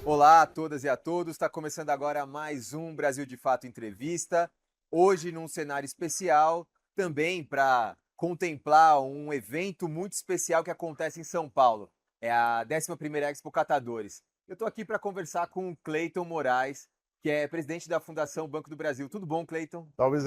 Olá a todas e a todos, está começando agora mais um Brasil de Fato Entrevista. Hoje num cenário especial, também para contemplar um evento muito especial que acontece em São Paulo. É a 11ª Expo Catadores. Eu estou aqui para conversar com o Cleiton Moraes, que é presidente da Fundação Banco do Brasil. Tudo bom, Cleiton? Talvez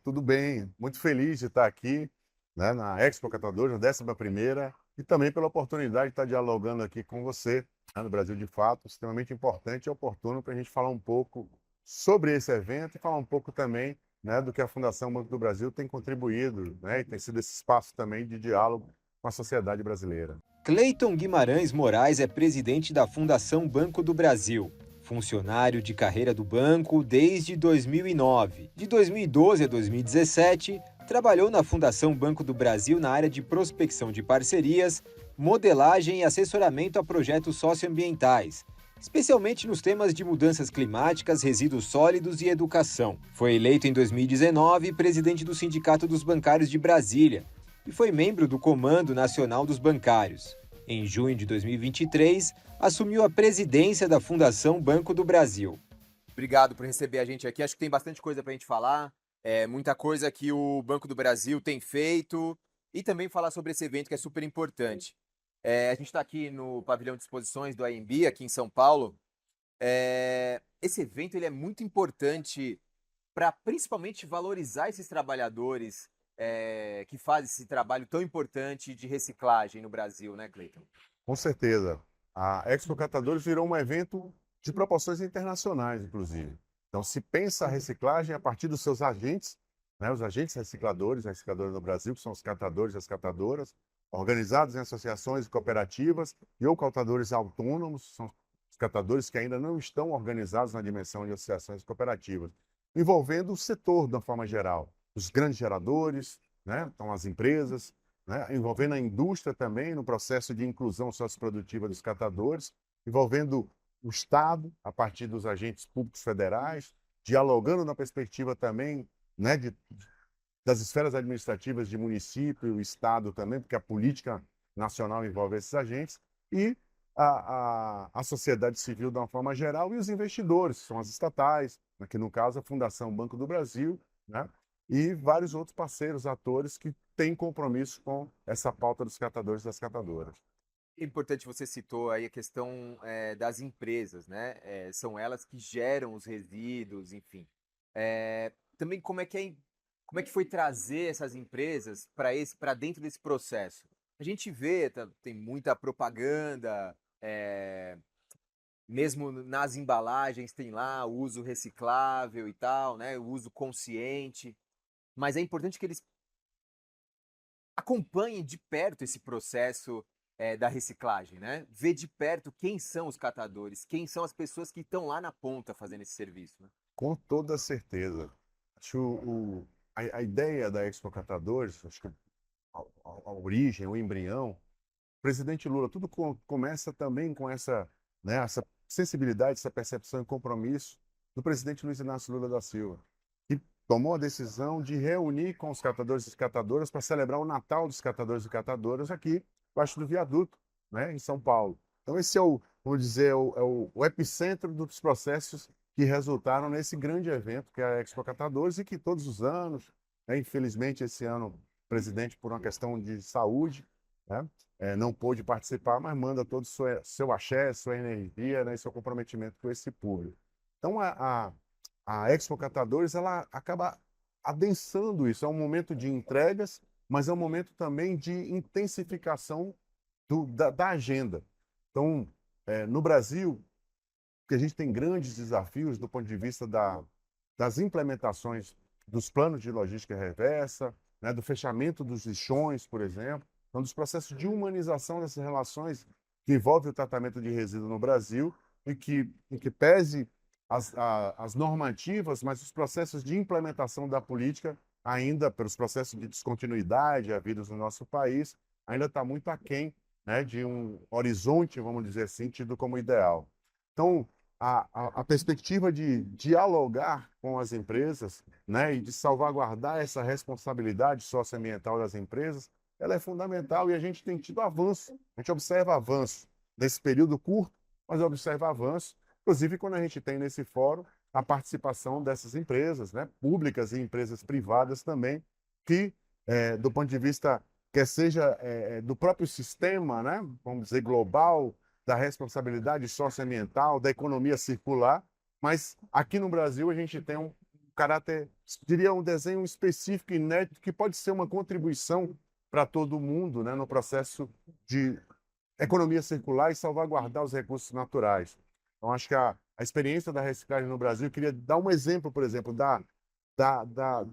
tudo bem, muito feliz de estar aqui, né, na Expo Catadores, na 11ª, e também pela oportunidade de estar dialogando aqui com você, né, no Brasil de Fato, extremamente importante e oportuno para a gente falar um pouco sobre esse evento e falar um pouco também, né, do que a Fundação Banco do Brasil tem contribuído, né, e tem sido esse espaço também de diálogo com a sociedade brasileira. Cleiton Guimarães Moraes é presidente da Fundação Banco do Brasil, funcionário de carreira do banco desde 2009. De 2012 a 2017, trabalhou na Fundação Banco do Brasil na área de prospecção de parcerias, modelagem e assessoramento a projetos socioambientais, especialmente nos temas de mudanças climáticas, resíduos sólidos e educação. Foi eleito em 2019 presidente do Sindicato dos Bancários de Brasília e foi membro do Comando Nacional dos Bancários. Em junho de 2023, assumiu a presidência da Fundação Banco do Brasil. Obrigado por receber a gente aqui. Acho que tem bastante coisa para a gente falar, muita coisa que o Banco do Brasil tem feito e também falar sobre esse evento que é super importante. A gente está aqui no pavilhão de exposições do AMB, aqui em São Paulo. Esse evento ele é muito importante para principalmente valorizar esses trabalhadores que fazem esse trabalho tão importante de reciclagem no Brasil, né, Cleiton? Com certeza. A Expo Catadores virou um evento de proporções internacionais, inclusive. Então, se pensa a reciclagem a partir dos seus agentes, né, os agentes recicladores no Brasil, que são os catadores e as catadoras, organizados em associações e cooperativas, e ou catadores autônomos, são os catadores que ainda não estão organizados na dimensão de associações e cooperativas, envolvendo o setor de uma forma geral, os grandes geradores, né, então as empresas, né, envolvendo a indústria também no processo de inclusão socioprodutiva dos catadores, envolvendo o Estado, a partir dos agentes públicos federais, dialogando na perspectiva também, né, das esferas administrativas de município e Estado também, porque a política nacional envolve esses agentes, e a sociedade civil de uma forma geral, e os investidores, que são as estatais, aqui no caso a Fundação Banco do Brasil, né, e vários outros parceiros, atores que têm compromisso com essa pauta dos catadores e das catadoras. É importante, você citou aí a questão das empresas, né? São elas que geram os resíduos, enfim. Também como é que foi trazer essas empresas para dentro desse processo? A gente vê, tem muita propaganda, mesmo nas embalagens tem lá o uso reciclável e tal, né? O uso consciente. Mas é importante que eles acompanhem de perto esse processo da reciclagem, né? Ver de perto quem são os catadores, quem são as pessoas que estão lá na ponta fazendo esse serviço, né? Com toda certeza. Acho a ideia da Expo Catadores, acho que a origem, o embrião, o presidente Lula, tudo começa também com essa, né, essa sensibilidade, essa percepção e compromisso do presidente Luiz Inácio Lula da Silva, que tomou a decisão de reunir com os catadores e catadoras para celebrar o Natal dos catadores e catadoras aqui, embaixo do viaduto, né, em São Paulo. Então esse é vamos dizer, o epicentro dos processos que resultaram nesse grande evento que é a Expo Catadores e que todos os anos, né, infelizmente esse ano o presidente por uma questão de saúde, né, não pôde participar, mas manda todo o seu axé, sua energia, né, e seu comprometimento com esse público. Então, a Expo Catadores ela acaba adensando isso. É um momento de entregas, mas é um momento também de intensificação da agenda. Então, no Brasil, que a gente tem grandes desafios do ponto de vista das implementações dos planos de logística reversa, né, do fechamento dos lixões, por exemplo, então, dos processos de humanização dessas relações que envolve o tratamento de resíduo no Brasil, em que pese as normativas, mas os processos de implementação da política, ainda pelos processos de descontinuidade havidos no nosso país, ainda está muito aquém, né, de um horizonte, vamos dizer assim, tido como ideal. Então, a perspectiva de dialogar com as empresas, né, e de salvaguardar essa responsabilidade socioambiental das empresas, ela é fundamental e a gente tem tido avanço, a gente observa avanço nesse período curto, mas observa avanços, inclusive quando a gente tem nesse fórum a participação dessas empresas, né, públicas e empresas privadas também, que, do ponto de vista, quer seja do próprio sistema, né, vamos dizer, global, da responsabilidade socioambiental, da economia circular, mas aqui no Brasil a gente tem um caráter, diria, um desenho específico, inédito, que pode ser uma contribuição para todo mundo, né, no processo de economia circular e salvaguardar os recursos naturais. Então, acho que a experiência da reciclagem no Brasil, eu queria dar um exemplo, por exemplo, da, da,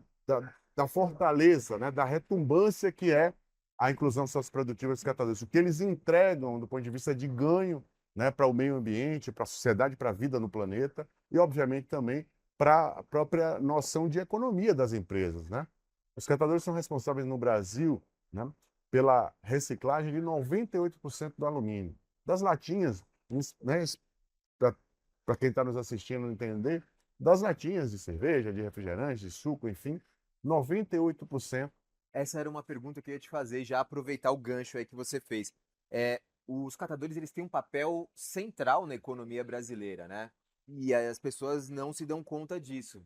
da fortaleza, né, da retumbância que é a inclusão socioprodutiva dos catadores, o que eles entregam do ponto de vista de ganho, né, para o meio ambiente, para a sociedade, para a vida no planeta e, obviamente, também para a própria noção de economia das empresas, né? Os catadores são responsáveis no Brasil, né, pela reciclagem de 98% do alumínio. Das latinhas, né, para quem está nos assistindo entender, das latinhas de cerveja, de refrigerante, de suco, enfim, 98%. Essa era uma pergunta que eu ia te fazer, já aproveitar o gancho aí que você fez. Os catadores, eles têm um papel central na economia brasileira, né? E as pessoas não se dão conta disso.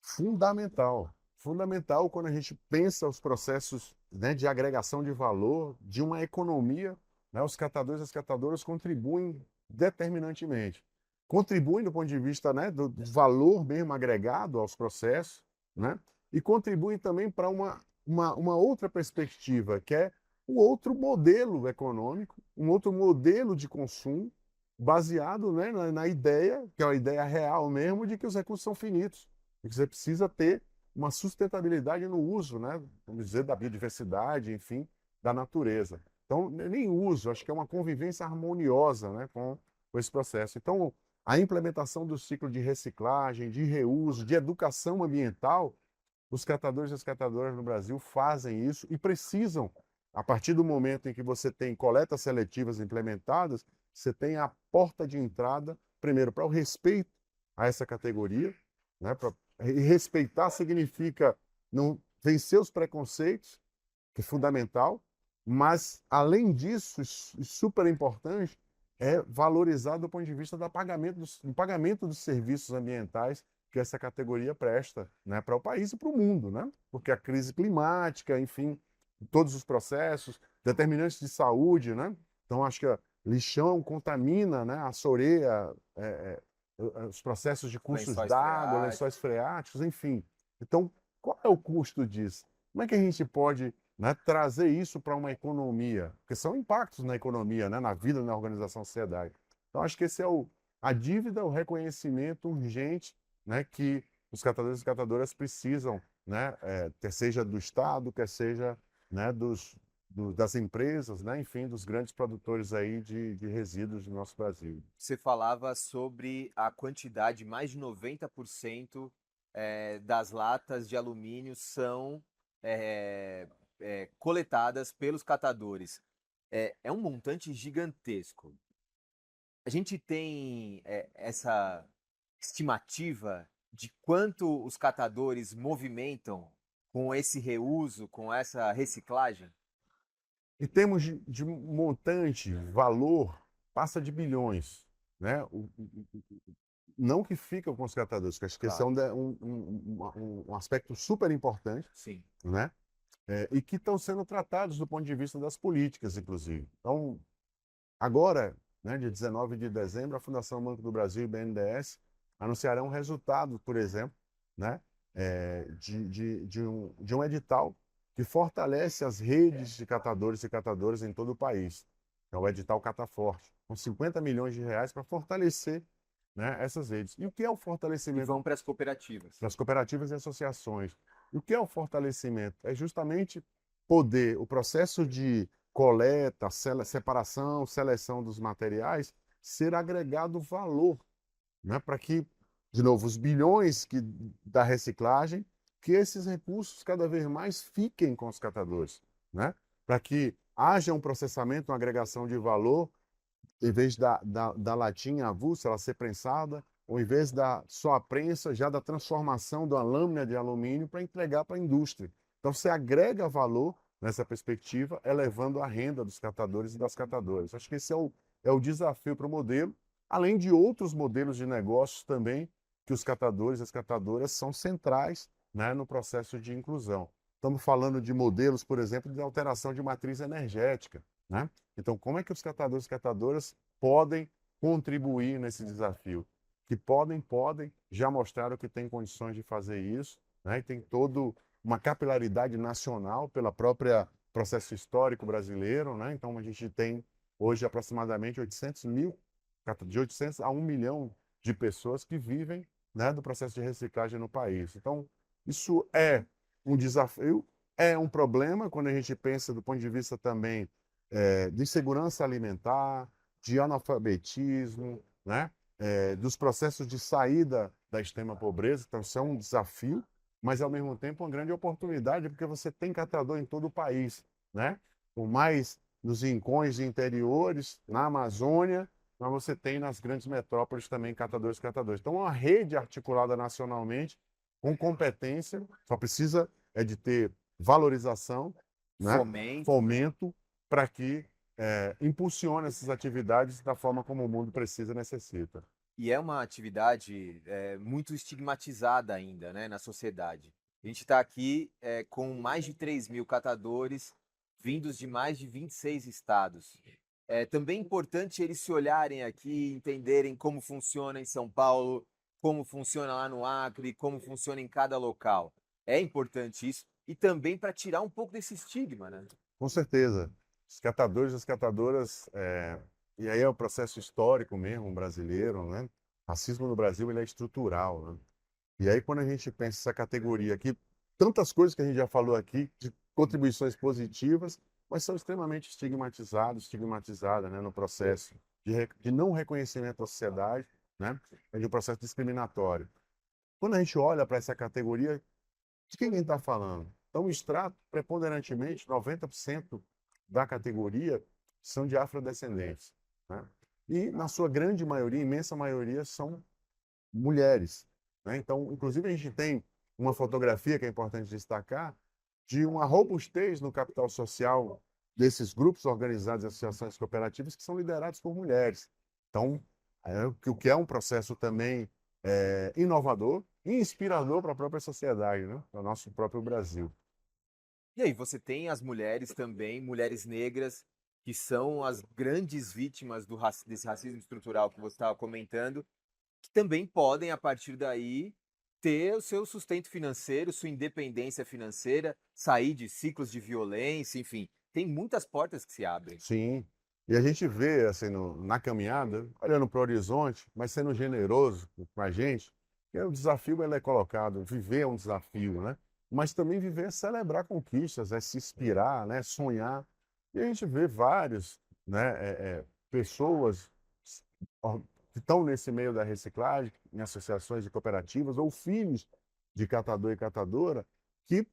Fundamental. Fundamental quando a gente pensa os processos, né, de agregação de valor de uma economia, né, os catadores e as catadoras contribuem determinantemente. Contribuem do ponto de vista, né, do valor mesmo agregado aos processos, né, e contribuem também para uma outra perspectiva, que é um outro modelo econômico, um outro modelo de consumo, baseado, né, na ideia, que é a ideia real mesmo, de que os recursos são finitos e que você precisa ter uma sustentabilidade no uso, né, vamos dizer, da biodiversidade, enfim, da natureza. Então, nem uso, acho que é uma convivência harmoniosa, né, com esse processo. Então, a implementação do ciclo de reciclagem, de reuso, de educação ambiental, os catadores e as catadoras no Brasil fazem isso e precisam, a partir do momento em que você tem coletas seletivas implementadas, você tem a porta de entrada, primeiro, para o respeito a essa categoria, né? E respeitar significa não vencer os preconceitos, que é fundamental, mas, além disso, super importante, é valorizar do ponto de vista do pagamento dos serviços ambientais que essa categoria presta, né, para o país e para o mundo, né? Porque a crise climática, enfim, todos os processos, determinantes de saúde, né? Então, acho que lixão contamina, né, a soreia, os processos de cursos Lençóis d'água, freáticos. lençóis freáticos, enfim. Então, qual é o custo disso? Como é que a gente pode, né, trazer isso para uma economia? Porque são impactos na economia, né, na vida, na organização da sociedade. Então, acho que esse é a dívida, o reconhecimento urgente, né, que os catadores e catadoras precisam, né, quer seja do Estado, quer seja, né, das empresas, né, enfim, dos grandes produtores aí de resíduos do nosso Brasil. Você falava sobre a quantidade, mais de 90% das latas de alumínio são coletadas pelos catadores. É um montante gigantesco. A gente tem essa estimativa de quanto os catadores movimentam com esse reuso, com essa reciclagem? Em termos de montante, valor, passa de bilhões, né? Não que ficam com os catadores, que acho que esse é Claro, um aspecto super importante, sim. né? E que estão sendo tratados do ponto de vista das políticas, inclusive. Então, agora, né, dia 19 de dezembro, a Fundação Banco do Brasil e o BNDES anunciarão o resultado, por exemplo, né, de um edital que fortalece as redes de catadores e catadoras em todo o país. É o edital Cataforte, com 50 milhões de reais para fortalecer, né, essas redes. E o que é o E fortalecimento? vão para as cooperativas. Para as cooperativas e associações. E o que é o fortalecimento? É justamente poder, o processo de coleta, separação, seleção dos materiais, ser agregado valor, né? Para que, de novo, os bilhões da reciclagem, que esses recursos cada vez mais fiquem com os catadores, né? Para que haja um processamento, uma agregação de valor, em vez da latinha avulsa, ela ser prensada, ou em vez da só a prensa, já da transformação de uma lâmina de alumínio para entregar para a indústria. Então, você agrega valor nessa perspectiva, elevando a renda dos catadores e das catadoras. Acho que esse é o desafio para o modelo, além de outros modelos de negócios também, que os catadores e as catadoras são centrais, né, no processo de inclusão. Estamos falando de modelos, por exemplo, de alteração de matriz energética, né? Então, como é que os catadores e catadoras podem contribuir nesse desafio? Que podem, já mostraram que têm condições de fazer isso, né? E tem toda uma capilaridade nacional pela própria processo histórico brasileiro, né? Então, a gente tem hoje aproximadamente 800 mil, de 800 a 1 milhão de pessoas que vivem, né, do processo de reciclagem no país. Então, isso é um desafio, é um problema quando a gente pensa do ponto de vista também de segurança alimentar, de analfabetismo, né? Dos processos de saída da extrema pobreza. Então, isso é um desafio, mas, ao mesmo tempo, uma grande oportunidade, porque você tem catador em todo o país, né? Por mais nos rincões de interiores, na Amazônia, mas você tem nas grandes metrópoles também catadores e catadores. Então, uma rede articulada nacionalmente, com competência, só precisa de ter valorização, né? Fomento, para que impulsione essas atividades da forma como o mundo precisa e necessita. E é uma atividade muito estigmatizada ainda, né, na sociedade. A gente está aqui com mais de 3.000 catadores vindos de mais de 26 estados. É também importante eles se olharem aqui, entenderem como funciona em São Paulo, como funciona lá no Acre, como funciona em cada local. É importante isso e também para tirar um pouco desse estigma, né? Com certeza. Os catadores e as catadoras, e aí é o processo histórico mesmo brasileiro, né? O racismo no Brasil ele é estrutural, né? E aí quando a gente pensa essa categoria aqui, tantas coisas que a gente já falou aqui, de contribuições positivas, mas são extremamente estigmatizadas, né, no processo de não reconhecimento da sociedade, né? É de um processo discriminatório. Quando a gente olha para essa categoria, de quem a gente está falando? Então, o extrato, preponderantemente, 90% da categoria são de afrodescendentes, né? E, na sua grande maioria, imensa maioria, são mulheres, né? Então, inclusive, a gente tem uma fotografia que é importante destacar de uma robustez no capital social desses grupos organizados em associações cooperativas que são liderados por mulheres. Então, o que é um processo também inovador e inspirador para a própria sociedade, né? Para o nosso próprio Brasil. E aí, você tem as mulheres também, mulheres negras, que são as grandes vítimas desse racismo estrutural que você estava comentando, que também podem, a partir daí, ter o seu sustento financeiro, sua independência financeira, sair de ciclos de violência, enfim, tem muitas portas que se abrem. Sim. E a gente vê, assim, na caminhada, olhando para o horizonte, mas sendo generoso com a gente, que o desafio ele é colocado, viver é um desafio, né? Mas também viver é celebrar conquistas, é se inspirar, né? Sonhar. E a gente vê vários, né? Pessoas ó, que estão nesse meio da reciclagem, em associações de cooperativas, ou filhos de catador e catadora, que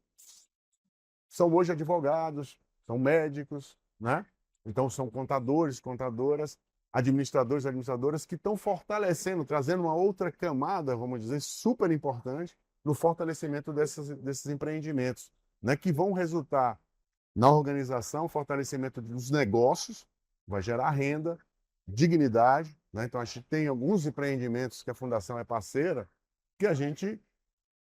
são hoje advogados, são médicos, né? Então são contadores, contadoras, administradores, administradoras que estão fortalecendo, trazendo uma outra camada, vamos dizer, super importante no fortalecimento desses empreendimentos, né? Que vão resultar na organização, fortalecimento dos negócios, vai gerar renda, dignidade, né? Então a gente tem alguns empreendimentos que a Fundação é parceira, que a gente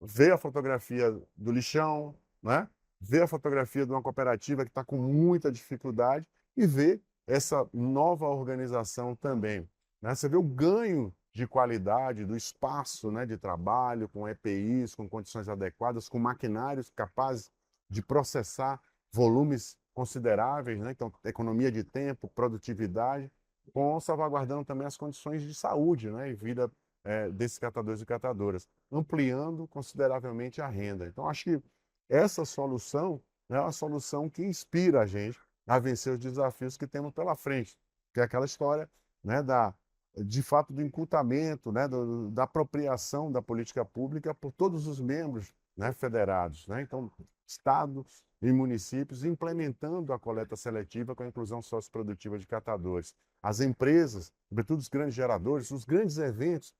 vê a fotografia do lixão, né? Vê a fotografia de uma cooperativa que está com muita dificuldade e vê essa nova organização também, né? Você vê o ganho de qualidade do espaço, né, de trabalho, com EPIs, com condições adequadas, com maquinários capazes de processar volumes consideráveis, né? Então, economia de tempo, produtividade, com salvaguardando também as condições de saúde, né, e vida desses catadores e catadoras, ampliando consideravelmente a renda. Então, acho que essa solução é uma solução que inspira a gente a vencer os desafios que temos pela frente, que é aquela história, né, de fato do encurtamento, né, da apropriação da política pública por todos os membros, né, federados, né? Então, estados e municípios implementando a coleta seletiva com a inclusão socioprodutiva de catadores. As empresas, sobretudo os grandes geradores, os grandes eventos,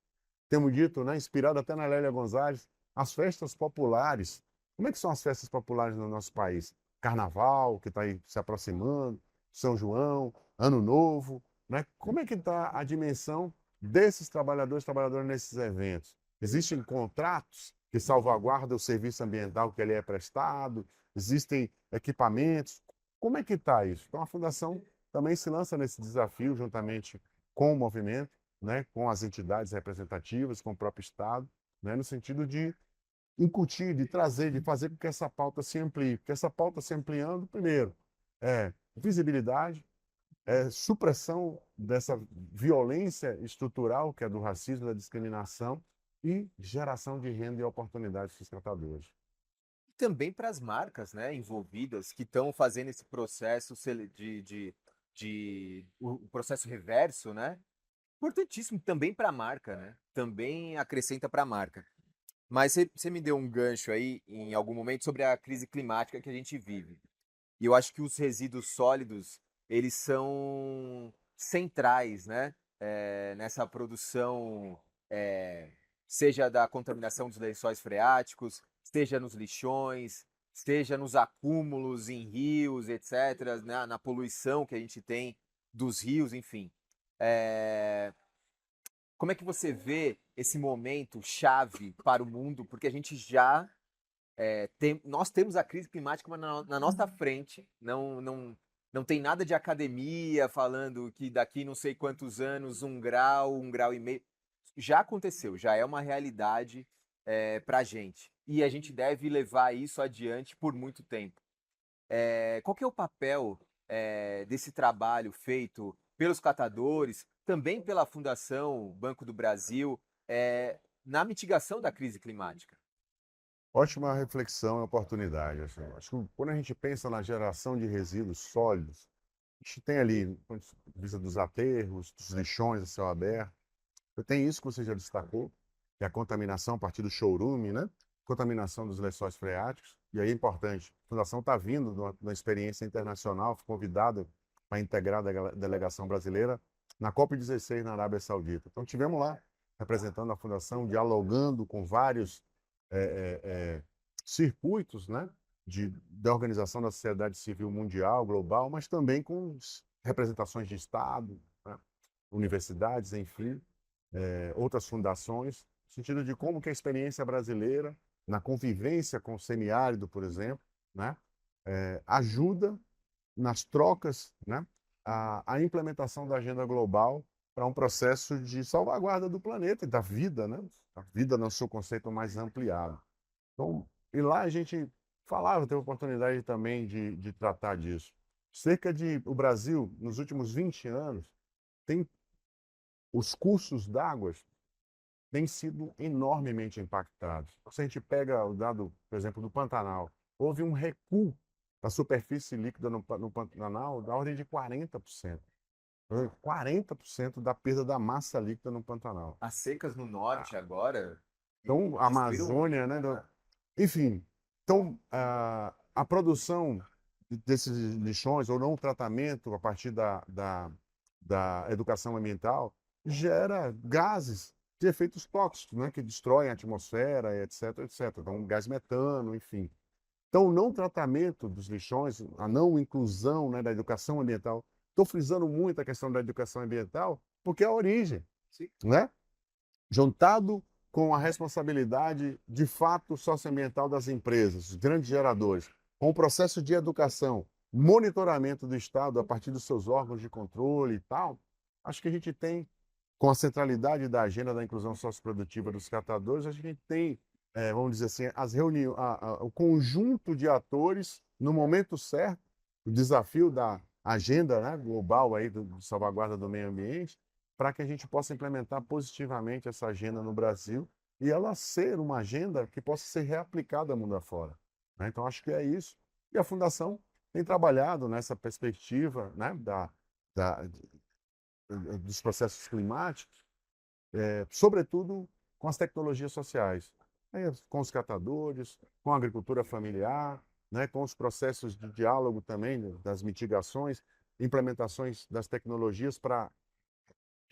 temos dito, né, inspirado até na Lélia Gonzalez, as festas populares. Como é que são as festas populares no nosso país? Carnaval, que está aí se aproximando, São João, Ano Novo, né? Como é que está a dimensão desses trabalhadores nesses eventos? Existem contratos que salvaguardam o serviço ambiental que ele é prestado? Existem equipamentos? Como é que está isso? Então, a Fundação também se lança nesse desafio, juntamente com o movimento, né, com as entidades representativas, com o próprio Estado, né, no sentido de incutir, de trazer, de fazer com que essa pauta se amplie. Porque essa pauta se ampliando, primeiro, é visibilidade, é supressão dessa violência estrutural, que é do racismo, da discriminação, e geração de renda e oportunidades para os catadores. Também para as marcas, né, envolvidas que estão fazendo esse processo o processo reverso, né? Importantíssimo também para a marca, né? Também acrescenta para a marca. Mas você me deu um gancho aí em algum momento sobre a crise climática que a gente vive. E eu acho que os resíduos sólidos, eles são centrais, né? Nessa produção, seja da contaminação dos lençóis freáticos, seja nos lixões, seja nos acúmulos em rios, etc., na poluição que a gente tem dos rios, enfim. É, Como é que você vê esse momento chave para o mundo? Porque a gente já nós temos a crise climática mas na nossa frente, não tem nada de academia falando que daqui não sei quantos anos, 1 grau e meio. Já aconteceu, já é uma realidade para a gente. E a gente deve levar isso adiante por muito tempo. Qual que é o papel desse trabalho feito pelos catadores, também pela Fundação Banco do Brasil, na mitigação da crise climática? Ótima reflexão e oportunidade. Assim. Acho que quando a gente pensa na geração de resíduos sólidos, a gente tem ali, do ponto de vista dos aterros, dos lixões a céu aberto, tem isso que você já destacou, que é a contaminação a partir do chorume, né? Contaminação dos lençóis freáticos. E aí é importante, a Fundação está vindo de uma experiência internacional, foi convidada para integrar a delegação brasileira na COP16 na Arábia Saudita. Então, tivemos lá, representando a Fundação, dialogando com vários circuitos, né? Da organização da sociedade civil mundial, global, mas também com representações de Estado, né? Universidades, enfim, outras fundações, no sentido de como que a experiência brasileira, na convivência com o semiárido, por exemplo, né, ajuda nas trocas, né, a implementação da agenda global para um processo de salvaguarda do planeta e da vida, né, a vida no seu conceito mais ampliado. Então, e lá a gente falava, teve a oportunidade também de tratar disso. O Brasil, nos últimos 20 anos, tem os cursos d'água têm sido enormemente impactados. Se a gente pega o dado, por exemplo, do Pantanal, houve um recuo da superfície líquida no Pantanal da ordem de 40%. 40% da perda da massa líquida no Pantanal. As secas no norte agora Então, a destruíram. Amazônia, né? Enfim, então, a produção desses lixões, ou não o tratamento a partir da educação ambiental, gera gases de efeitos tóxicos, né, que destroem a atmosfera, etc, etc. Então, gás metano, enfim. Então, o não tratamento dos lixões, a não inclusão, né, da educação ambiental. Estou frisando muito a questão da educação ambiental, porque é a origem, Sim. né? Juntado com a responsabilidade, de fato, socioambiental das empresas, os grandes geradores, com o processo de educação, monitoramento do Estado a partir dos seus órgãos de controle e tal, acho que a gente tem, com a centralidade da agenda da inclusão socioprodutiva dos catadores, a gente tem, vamos dizer assim, as reuniões, o conjunto de atores no momento certo, o desafio da agenda, né, global aí de salvaguarda do meio ambiente, para que a gente possa implementar positivamente essa agenda no Brasil e ela ser uma agenda que possa ser reaplicada mundo afora, né? Então, acho que é isso. E a Fundação tem trabalhado nessa perspectiva, né, dos processos climáticos, sobretudo com as tecnologias sociais, né, com os catadores, com a agricultura familiar, né, com os processos de diálogo também, das mitigações, implementações das tecnologias para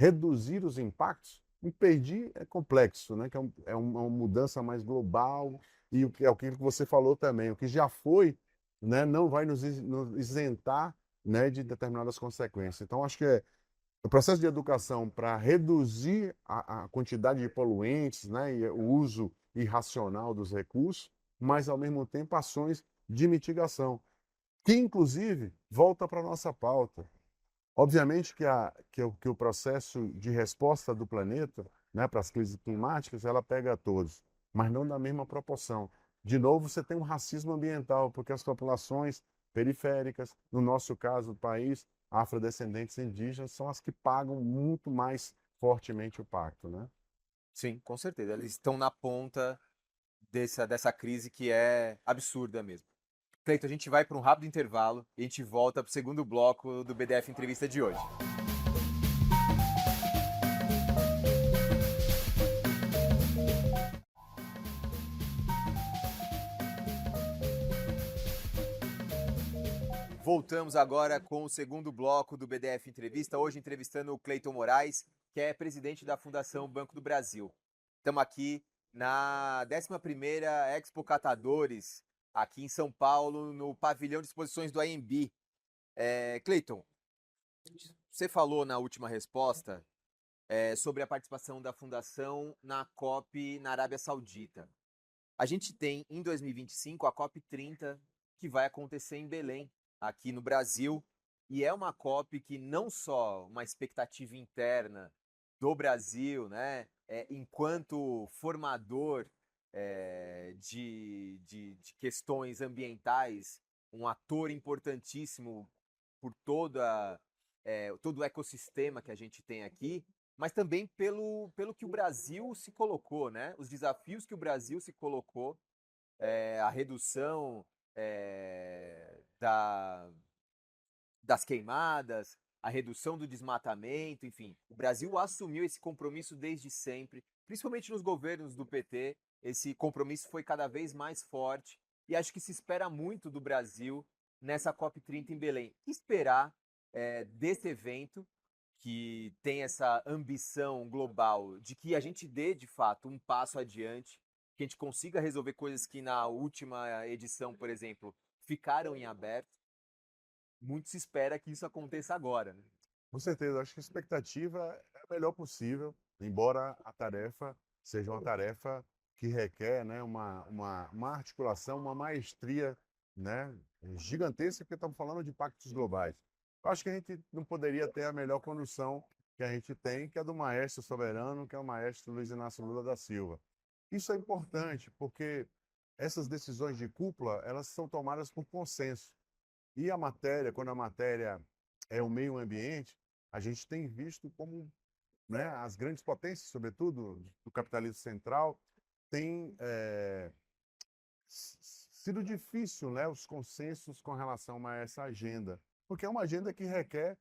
reduzir os impactos. Impedir é complexo, né? Que é uma mudança mais global e o que você falou também, o que já foi, né, não vai nos isentar, né, de determinadas consequências. Então, acho que o processo de educação para reduzir a quantidade de poluentes, né, e o uso irracional dos recursos, mas, ao mesmo tempo, ações de mitigação, que, inclusive, volta para a nossa pauta. Obviamente que o processo de resposta do planeta, né, para as crises climáticas, ela pega a todos, mas não na mesma proporção. De novo, você tem um racismo ambiental, porque as populações periféricas, no nosso caso, do país, afrodescendentes indígenas, são as que pagam muito mais fortemente o pacto, né? Sim, com certeza. Eles estão na ponta dessa crise que é absurda mesmo. Cleiton, a gente vai para um rápido intervalo e a gente volta para o segundo bloco do BDF Entrevista de hoje. Voltamos agora com o segundo bloco do BDF Entrevista, hoje entrevistando o Cleiton Moraes, que é presidente da Fundação Banco do Brasil. Estamos aqui na 11ª Expo Catadores, aqui em São Paulo, no pavilhão de exposições do AMB. Cleiton, você falou na última resposta sobre a participação da Fundação na COP na Arábia Saudita. A gente tem, em 2025, a COP 30, que vai acontecer em Belém, aqui no Brasil, e é uma COP que não só uma expectativa interna do Brasil, né, enquanto formador de questões ambientais, um ator importantíssimo por todo o ecossistema que a gente tem aqui, mas também pelo que o Brasil se colocou, né? Os desafios que o Brasil se colocou, a redução das queimadas, a redução do desmatamento, enfim. O Brasil assumiu esse compromisso desde sempre, principalmente nos governos do PT. Esse compromisso foi cada vez mais forte e acho que se espera muito do Brasil nessa COP30 em Belém. Esperar desse evento que tem essa ambição global de que a gente dê, de fato, um passo adiante, que a gente consiga resolver coisas que na última edição, por exemplo, ficaram em aberto. Muito se espera que isso aconteça agora, né? Com certeza, acho que a expectativa é a melhor possível, embora a tarefa seja uma tarefa que requer, né, uma articulação, uma maestria, né, gigantesca, porque estamos falando de pactos globais. Eu acho que a gente não poderia ter a melhor condução que a gente tem, que é do maestro soberano, que é o maestro Luiz Inácio Lula da Silva. Isso é importante, porque essas decisões de cúpula, elas são tomadas por consenso. E a matéria, quando a matéria é o meio ambiente, a gente tem visto como, né, as grandes potências, sobretudo do capitalismo central, tem sido difícil, né, os consensos com relação a essa agenda, porque é uma agenda que requer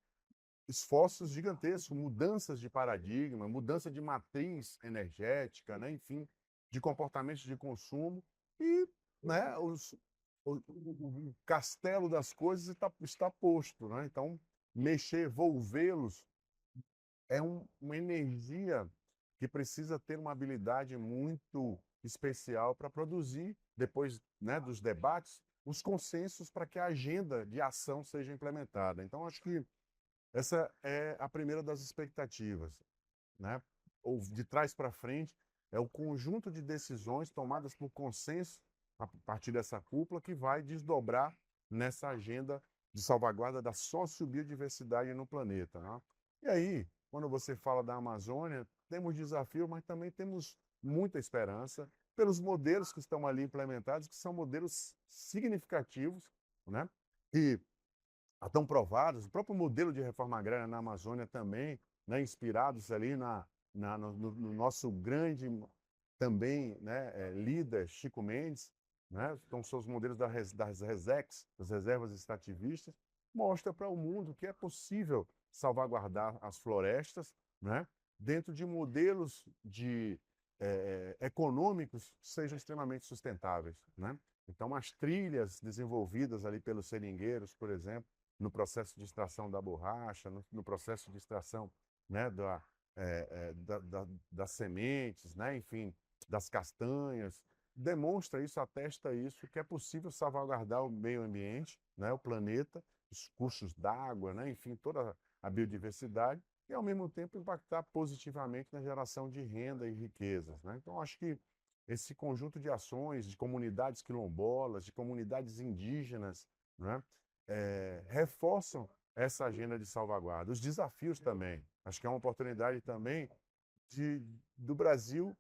esforços gigantescos, mudanças de paradigma, mudança de matriz energética, né, enfim, de comportamentos de consumo e, né, o castelo das coisas está posto, né? Então, mexer, volvê-los é uma energia que precisa ter uma habilidade muito especial para produzir, depois, né, dos debates, os consensos para que a agenda de ação seja implementada. Então, acho que essa é a primeira das expectativas, né? Ou de trás para frente, é o conjunto de decisões tomadas por consenso a partir dessa cúpula que vai desdobrar nessa agenda de salvaguarda da sociobiodiversidade no planeta, né? E aí, quando você fala da Amazônia, temos desafio, mas também temos muita esperança pelos modelos que estão ali implementados, que são modelos significativos, né? Que estão provados. O próprio modelo de reforma agrária na Amazônia também, né? Inspirados ali no nosso grande também, né, líder Chico Mendes, né? Então são os modelos das RESEX, das reservas extrativistas, mostra para o mundo que é possível salvaguardar as florestas, né, dentro de modelos econômicos que sejam extremamente sustentáveis, né? Então as trilhas desenvolvidas ali pelos seringueiros, por exemplo, no processo de extração da borracha, no processo de extração, né, das sementes, né, enfim, das castanhas, demonstra isso, atesta isso, que é possível salvaguardar o meio ambiente, né, o planeta, os cursos d'água, né, enfim, toda a biodiversidade, e, ao mesmo tempo, impactar positivamente na geração de renda e riquezas, né? Então, acho que esse conjunto de ações de comunidades quilombolas, de comunidades indígenas, né, reforçam essa agenda de salvaguarda. Os desafios também. Acho que é uma oportunidade também do Brasil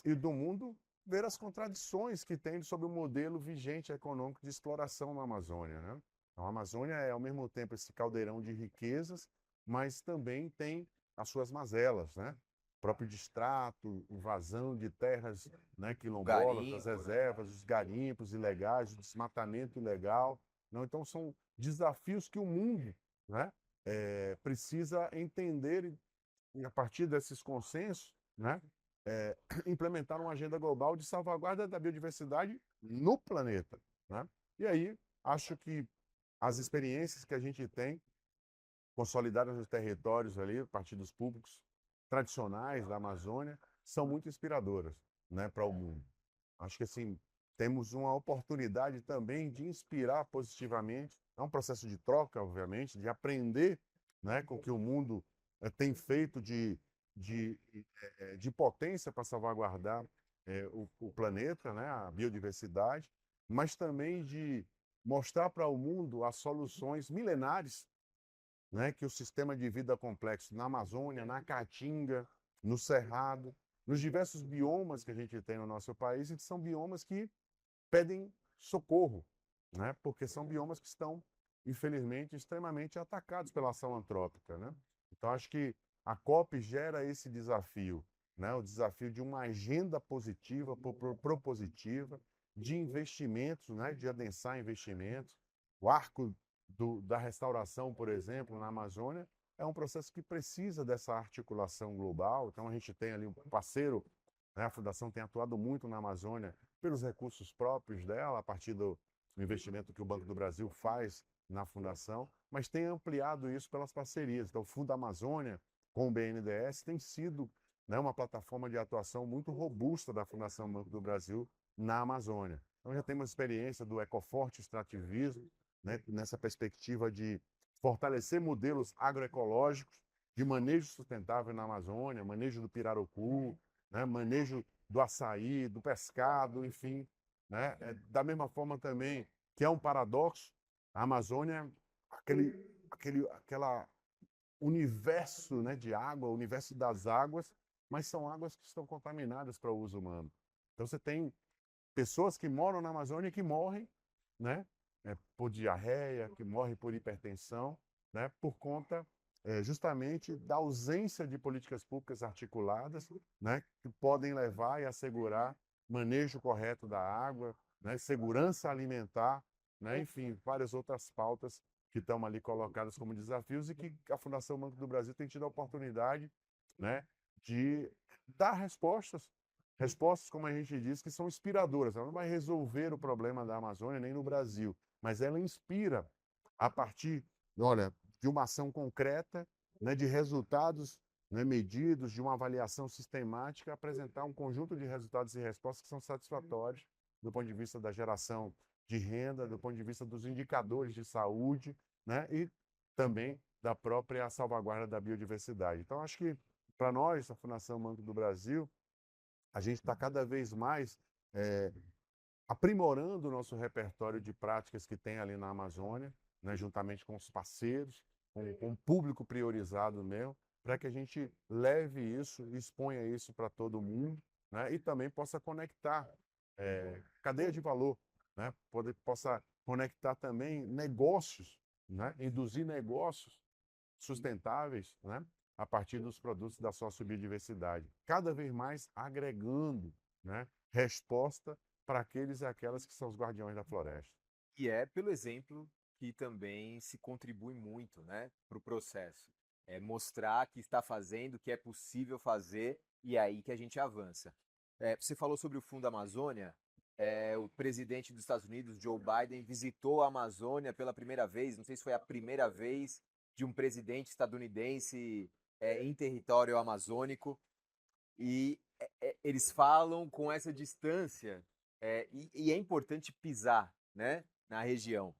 e do mundo ver as contradições que tem sobre o modelo vigente econômico de exploração na Amazônia, né? Então, a Amazônia é, ao mesmo tempo, esse caldeirão de riquezas, mas também tem as suas mazelas, né? O próprio distrato, invasão de terras, né, O quilombolas, das garimpo, né? reservas, os garimpos ilegais, o desmatamento ilegal. Não? Então, são desafios que o mundo, né, precisa entender e, a partir desses consensos, né, implementar uma agenda global de salvaguarda da biodiversidade no planeta, né? E aí, acho que as experiências que a gente tem, consolidadas nos territórios ali, partidos públicos tradicionais da Amazônia, são muito inspiradoras, né, para o mundo. Acho que, assim, temos uma oportunidade também de inspirar positivamente. É um processo de troca, obviamente, de aprender, né, com o que o mundo tem feito de, de potência para salvaguardar o planeta, né, a biodiversidade, mas também de mostrar para o mundo as soluções milenares, né, que o sistema de vida complexo na Amazônia, na Caatinga, no Cerrado, nos diversos biomas que a gente tem no nosso país, e que são biomas que pedem socorro, né, porque são biomas que estão, infelizmente, extremamente atacados pela ação antrópica, né? Então, acho que a COP gera esse desafio, né, o desafio de uma agenda positiva, propositiva, de investimentos, né, de adensar investimentos. O arco da restauração, por exemplo, na Amazônia, é um processo que precisa dessa articulação global. Então, a gente tem ali um parceiro, né, a Fundação tem atuado muito na Amazônia pelos recursos próprios dela, a partir do investimento que o Banco do Brasil faz na Fundação, mas tem ampliado isso pelas parcerias. Então, o Fundo Amazônia, com o BNDES, tem sido, né, uma plataforma de atuação muito robusta da Fundação Banco do Brasil na Amazônia. Então, já temos experiência do ecoforte extrativismo, né, nessa perspectiva de fortalecer modelos agroecológicos de manejo sustentável na Amazônia, manejo do pirarucu, né, manejo do açaí, do pescado, enfim, né? Da mesma forma também que é um paradoxo, a Amazônia, aquela universo, né, de água, o universo das águas, mas são águas que estão contaminadas para o uso humano. Então você tem pessoas que moram na Amazônia que morrem, né, por diarreia, que morrem por hipertensão, né, por conta justamente da ausência de políticas públicas articuladas, né, que podem levar e assegurar manejo correto da água, né, segurança alimentar, né, enfim, várias outras pautas que estão ali colocadas como desafios e que a Fundação Banco do Brasil tem tido a oportunidade, né, de dar respostas. Respostas, como a gente diz, que são inspiradoras. Ela não vai resolver o problema da Amazônia nem no Brasil, mas ela inspira a partir, olha, de uma ação concreta, né, de resultados, né, medidos, de uma avaliação sistemática, apresentar um conjunto de resultados e respostas que são satisfatórios do ponto de vista da geração de renda, do ponto de vista dos indicadores de saúde, né, e também da própria salvaguarda da biodiversidade. Então, acho que, para nós, a Fundação Banco do Brasil, a gente está cada vez mais aprimorando o nosso repertório de práticas que tem ali na Amazônia, né, juntamente com os parceiros, com o público priorizado mesmo, para que a gente leve isso, exponha isso para todo mundo, né, e também possa conectar cadeia de valor, né, possa conectar também negócios, né, induzir negócios sustentáveis, né, a partir dos produtos da sociobiodiversidade, cada vez mais agregando, né, resposta para aqueles e aquelas que são os guardiões da floresta. E é pelo exemplo que também se contribui muito, né, para o processo. É mostrar que está fazendo, que é possível fazer, e é aí que a gente avança. Você falou sobre o Fundo Amazônia. O presidente dos Estados Unidos, Joe Biden, visitou a Amazônia pela primeira vez. Não sei se foi a primeira vez de um presidente estadunidense em território amazônico. E eles falam com essa distância, e é importante pisar, né, na região.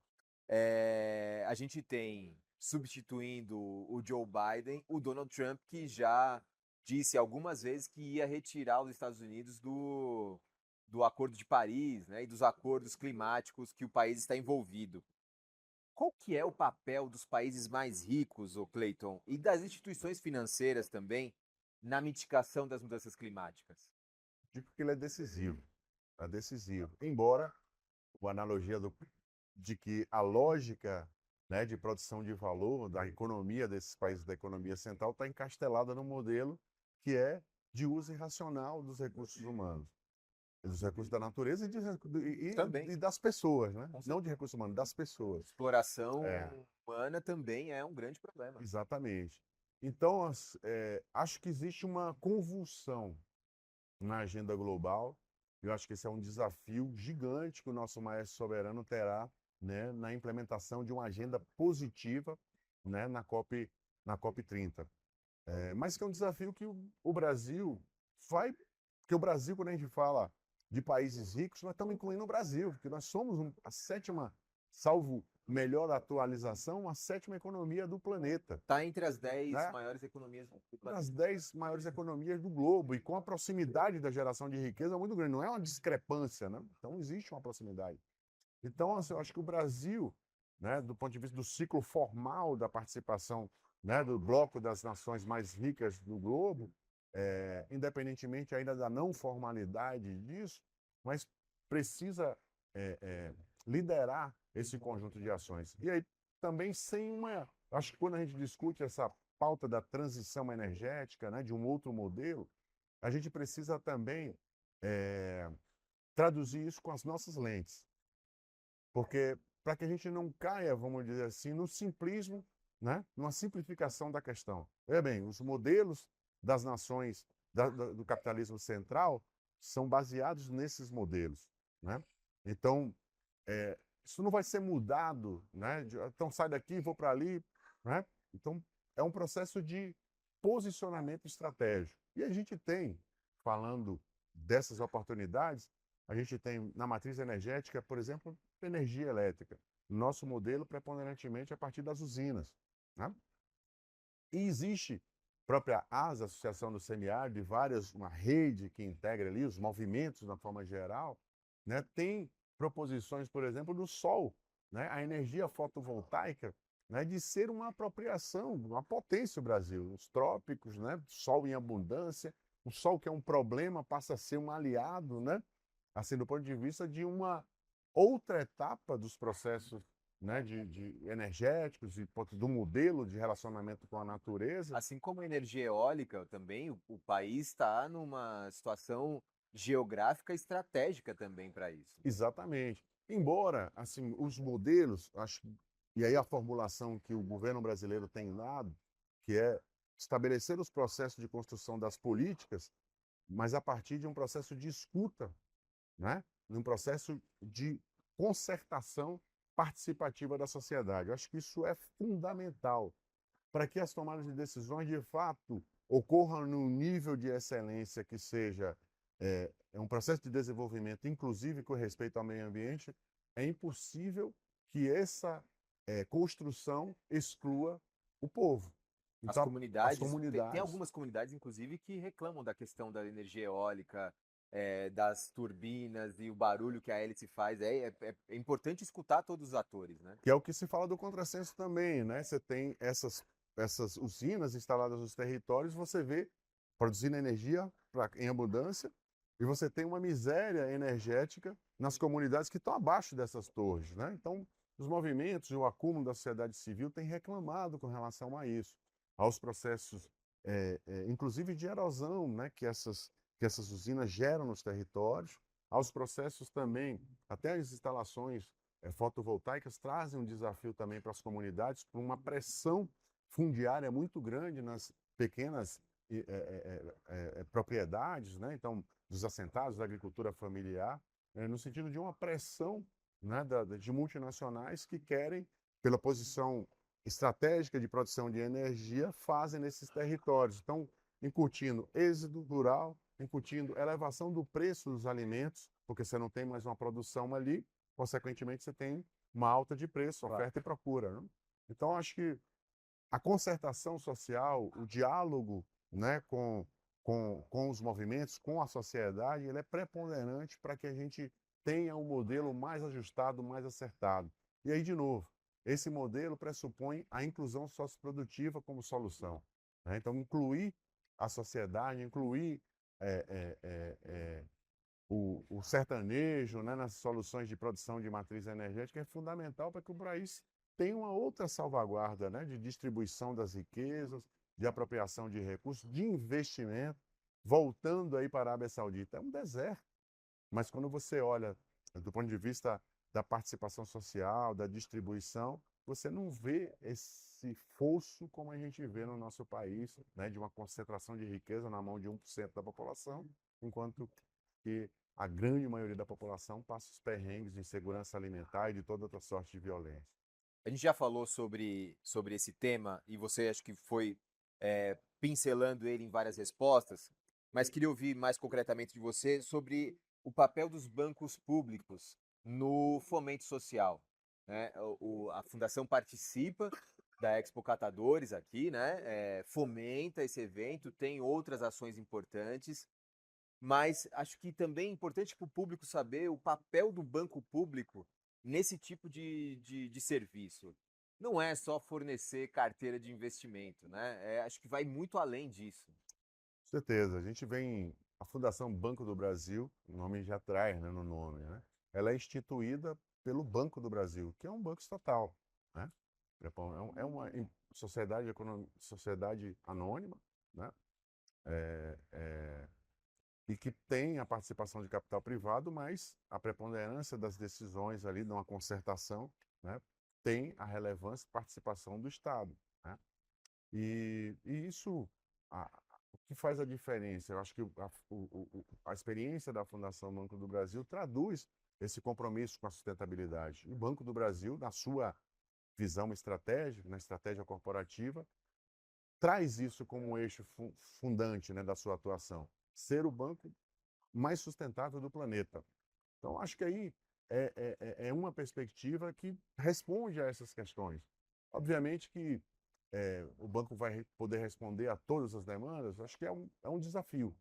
A gente tem substituindo o Joe Biden, o Donald Trump, que já disse algumas vezes que ia retirar os Estados Unidos do Acordo de Paris, né, e dos acordos climáticos que o país está envolvido. Qual que é o papel dos países mais ricos, ô Clayton, e das instituições financeiras também na mitigação das mudanças climáticas? Digo que ele é decisivo. É decisivo. Embora a analogia de que a lógica, né, de produção de valor da economia desses países da economia central está encastelada no modelo que é de uso irracional dos recursos humanos, dos recursos da natureza Também. e das pessoas, né? Não de recursos humanos, das pessoas. Exploração É, humana também é um grande problema. exatamente. Então, acho que existe uma convulsão na agenda global. Eu acho que esse é um desafio gigante que o nosso maestro soberano terá, né, na implementação de uma agenda positiva, né, na COP 30. Mas que é um desafio que o Brasil vai. Porque o Brasil, quando a gente fala de países ricos, nós estamos incluindo o Brasil, porque nós somos a sétima, salvo melhor atualização, a sétima economia do planeta. Está entre as 10 Né? maiores economias do Das planeta. 10 maiores economias do globo, e com a proximidade da geração de riqueza muito grande. Não é uma discrepância, né? Então, existe uma proximidade. Então, assim, eu acho que o Brasil, né, do ponto de vista do ciclo formal da participação, né, do bloco das nações mais ricas do globo, independentemente ainda da não formalidade disso, mas precisa liderar esse conjunto de ações. E aí também sem uma. Acho que quando a gente discute essa pauta da transição energética, né, de um outro modelo, a gente precisa também traduzir isso com as nossas lentes. Porque para que a gente não caia, vamos dizer assim, no simplismo, né, numa simplificação da questão. Veja bem, os modelos das nações do capitalismo central são baseados nesses modelos, né? Então, isso não vai ser mudado, né? Então sai daqui, vou para ali, né? Então é um processo de posicionamento estratégico. E a gente tem, falando dessas oportunidades, a gente tem na matriz energética, por exemplo, energia elétrica. Nosso modelo preponderantemente a partir das usinas, né? E existe própria ASA, Associação do Semiárido, e uma rede que integra ali os movimentos na forma geral, né? Tem proposições, por exemplo, do sol, né? A energia fotovoltaica, né? De ser uma apropriação, uma potência do Brasil, os trópicos, né? Sol em abundância, o sol que é um problema passa a ser um aliado, né? Assim, do ponto de vista de uma outra etapa dos processos, né, de energéticos e do modelo de relacionamento com a natureza. Assim como a energia eólica também, o país está numa situação geográfica estratégica também para isso. Exatamente. Embora, assim, os modelos, acho, e aí a formulação que o governo brasileiro tem dado, que é estabelecer os processos de construção das políticas, mas a partir de um processo de escuta, né? Num processo de concertação participativa da sociedade. Eu acho que isso é fundamental para que as tomadas de decisões, de fato, ocorram num nível de excelência que seja um processo de desenvolvimento, inclusive com respeito ao meio ambiente. É impossível que essa construção exclua o povo. As Então, as comunidades, tem comunidades. algumas comunidades, inclusive, que reclamam da questão da energia eólica, das turbinas e o barulho que a hélice faz. É importante escutar todos os atores, né? Que é o que se fala do contrassenso também, né? Você tem essas usinas instaladas nos territórios, você vê produzindo energia em abundância, e você tem uma miséria energética nas comunidades que estão abaixo dessas torres, né? Então, os movimentos e o acúmulo da sociedade civil têm reclamado com relação a isso, aos processos, inclusive de erosão, né? Que essas usinas geram nos territórios, aos processos também, até as instalações fotovoltaicas trazem um desafio também para as comunidades, por uma pressão fundiária muito grande nas pequenas propriedades, né? Então, dos assentados da agricultura familiar, no sentido de uma pressão, né, de multinacionais que querem, pela posição estratégica de produção de energia, fazem nesses territórios. Então, incutindo êxodo rural, incutindo elevação do preço dos alimentos, porque você não tem mais uma produção ali, consequentemente, você tem uma alta de preço, Claro. oferta e procura, né? Então, acho que a concertação social, o diálogo, né, com os movimentos, com a sociedade, ele é preponderante para que a gente tenha um modelo mais ajustado, mais acertado. E aí, de novo, esse modelo pressupõe a inclusão socioprodutiva como solução, né? Então, incluir a sociedade, incluir eh, eh, eh, eh, o sertanejo, né, nas soluções de produção de matriz energética é fundamental para que o país tenha uma outra salvaguarda, né, de distribuição das riquezas, de apropriação de recursos, de investimento, voltando aí para a Arábia Saudita. É um deserto, mas quando você olha do ponto de vista da participação social, da distribuição, você não vê esse fosso como a gente vê no nosso país, né, de uma concentração de riqueza na mão de 1% da população, enquanto que a grande maioria da população passa os perrengues de insegurança alimentar e de toda outra sorte de violência. A gente já falou sobre esse tema e você acho que foi pincelando ele em várias respostas, mas queria ouvir mais concretamente de você sobre o papel dos bancos públicos no fomento social, né? A Fundação participa da Expo Catadores aqui, né? Fomenta esse evento, tem outras ações importantes, mas acho que também é importante para o público saber o papel do banco público nesse tipo de serviço. Não é só fornecer carteira de investimento, né? Acho que vai muito além disso. Com certeza, a gente vem, a Fundação Banco do Brasil, o nome já traz, né, no nome, né? Ela é instituída pelo Banco do Brasil, que é um banco estatal, né? É uma sociedade, sociedade anônima, né? É, é, e que tem a participação de capital privado, mas a preponderância das decisões ali de uma concertação, né, tem a relevância e participação do Estado, né? E isso, a, o que faz a diferença? Eu acho que a experiência da Fundação Banco do Brasil traduz esse compromisso com a sustentabilidade. O Banco do Brasil, na sua visão estratégica, na estratégia corporativa, traz isso como um eixo fundante, né, da sua atuação. Ser o banco mais sustentável do planeta. Então, acho que aí é uma perspectiva que responde a essas questões. Obviamente que o banco vai poder responder a todas as demandas, acho que é um desafio,